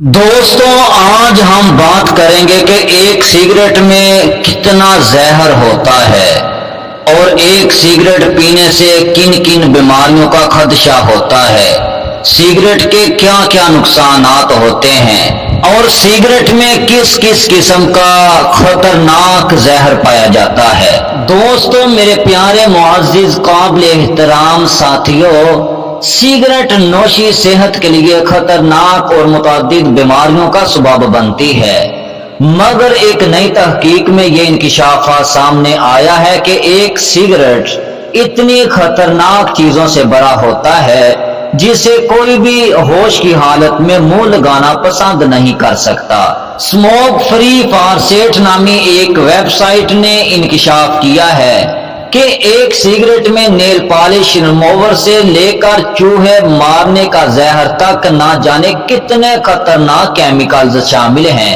दोस्तों, आज हम बात करेंगे कि एक सिगरेट में कितना जहर होता है और एक सिगरेट पीने से किन किन बीमारियों का खदशा होता है, सिगरेट के क्या क्या नुकसानात होते हैं और सिगरेट में किस किस किस्म का खतरनाक जहर पाया जाता है। दोस्तों, मेरे प्यारे मुअज़्ज़िज़ काबिल एहतराम साथियों, सिगरेट नोशी सेहत के लिए खतरनाक और मुतअद्दिद बीमारियों का सबब बनती है, मगर एक नई तहकीक में ये इंकिशाफात सामने आया है कि एक सिगरेट इतनी खतरनाक चीजों से भरा होता है जिसे कोई भी होश की हालत में मुंह लगाना पसंद नहीं कर सकता। स्मोक फ्री फॉर सेठ नामी एक वेबसाइट ने इंकिशाफ किया है कि एक सिगरेट में नेल पॉलिश रिमूवर से लेकर चूहे मारने का जहर तक ना जाने कितने खतरनाक केमिकल्स शामिल हैं।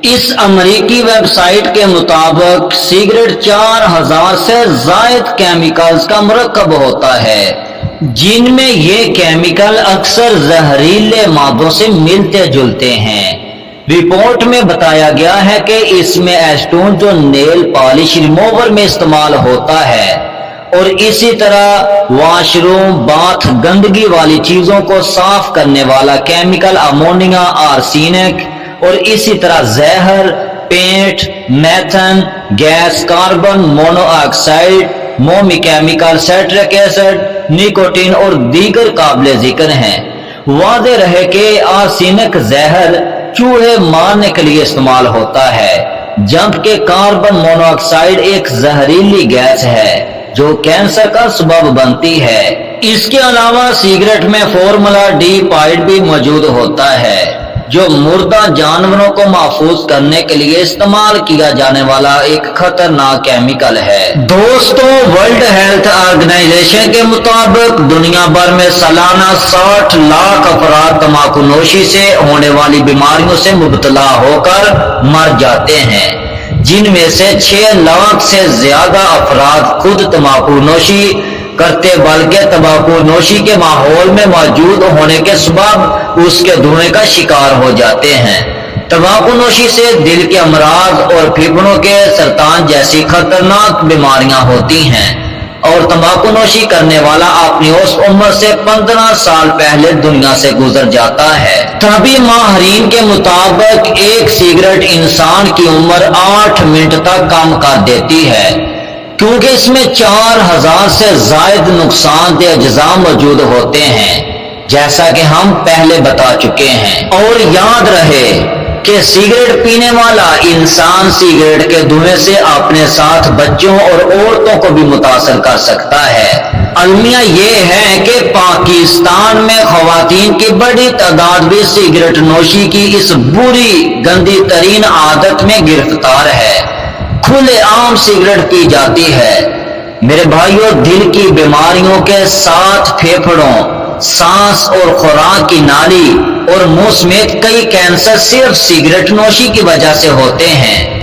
इस अमेरिकी वेबसाइट के मुताबिक सिगरेट 4000 से जायद केमिकल्स का मुरक्कब होता है, जिनमें ये केमिकल अक्सर जहरीले मादों से मिलते जुलते हैं। रिपोर्ट में बताया गया है कि इसमें एस्टोन जो नेल पॉलिश रिमूवर में इस्तेमाल होता है और इसी तरह वॉशरूम बाथ गंदगी वाली चीजों को साफ करने वाला केमिकल अमोनिया आर्सेनिक और इसी तरह जहर, पेंट, मेथन गैस, कार्बन मोनोऑक्साइड, मोमी केमिकल, साइट्रिक एसिड, निकोटीन और दीगर काबिल जिक्र हैं। वादे रहे कि आर्सेनिक जहर चूहे मारने के लिए इस्तेमाल होता है, जबकि कार्बन मोनोऑक्साइड एक जहरीली गैस है जो कैंसर का सबब बनती है। इसके अलावा सिगरेट में फार्मूला डी पाइड भी मौजूद होता है, जो मुर्दा जानवरों को महफूज करने के लिए इस्तेमाल किया जाने वाला एक खतरनाक केमिकल है। दोस्तों, वर्ल्ड हेल्थ ऑर्गेनाइजेशन के मुताबिक दुनिया भर में सालाना 60 लाख अफराद तंबाकूनोशी से होने वाली बीमारियों से मुब्तला होकर मर जाते हैं, जिनमें से 6 लाख से ज्यादा अफराद खुद तंबाकूनोशी करते बल्कि तंबाकूनोशी के माहौल में मौजूद होने के सबब उसके धुएं का शिकार हो जाते हैं। तंबाकूनोशी से दिल के अमराज और फेफड़ों के सरतान जैसी खतरनाक बीमारियां होती हैं और तंबाकूनोशी करने वाला अपनी उस उम्र से 15 साल पहले दुनिया से गुजर जाता है। तभी माहिरीन के मुताबिक एक सिगरेट इंसान की उम्र 8 मिनट तक कम कर देती है, क्योंकि इसमें 4000 से जायद नुकसानदेह अज्जा मौजूद होते हैं, जैसा कि हम पहले बता चुके हैं। और याद रहे कि सिगरेट पीने वाला इंसान सिगरेट के धुएं से अपने साथ बच्चों और औरतों को भी मुतासर कर सकता है। अलमिया ये है कि पाकिस्तान में खवातीन की बड़ी तादाद भी सिगरेट नोशी की इस बुरी गंदी तरीन आदत में गिरफ्तार है। खुले आम सिगरेट पी जाती है। मेरे भाइयों, दिल की बीमारियों के साथ फेफड़ों, सांस और खुराक की नाली और मुंह समेत कई कैंसर सिर्फ सिगरेट नोशी की वजह से होते हैं।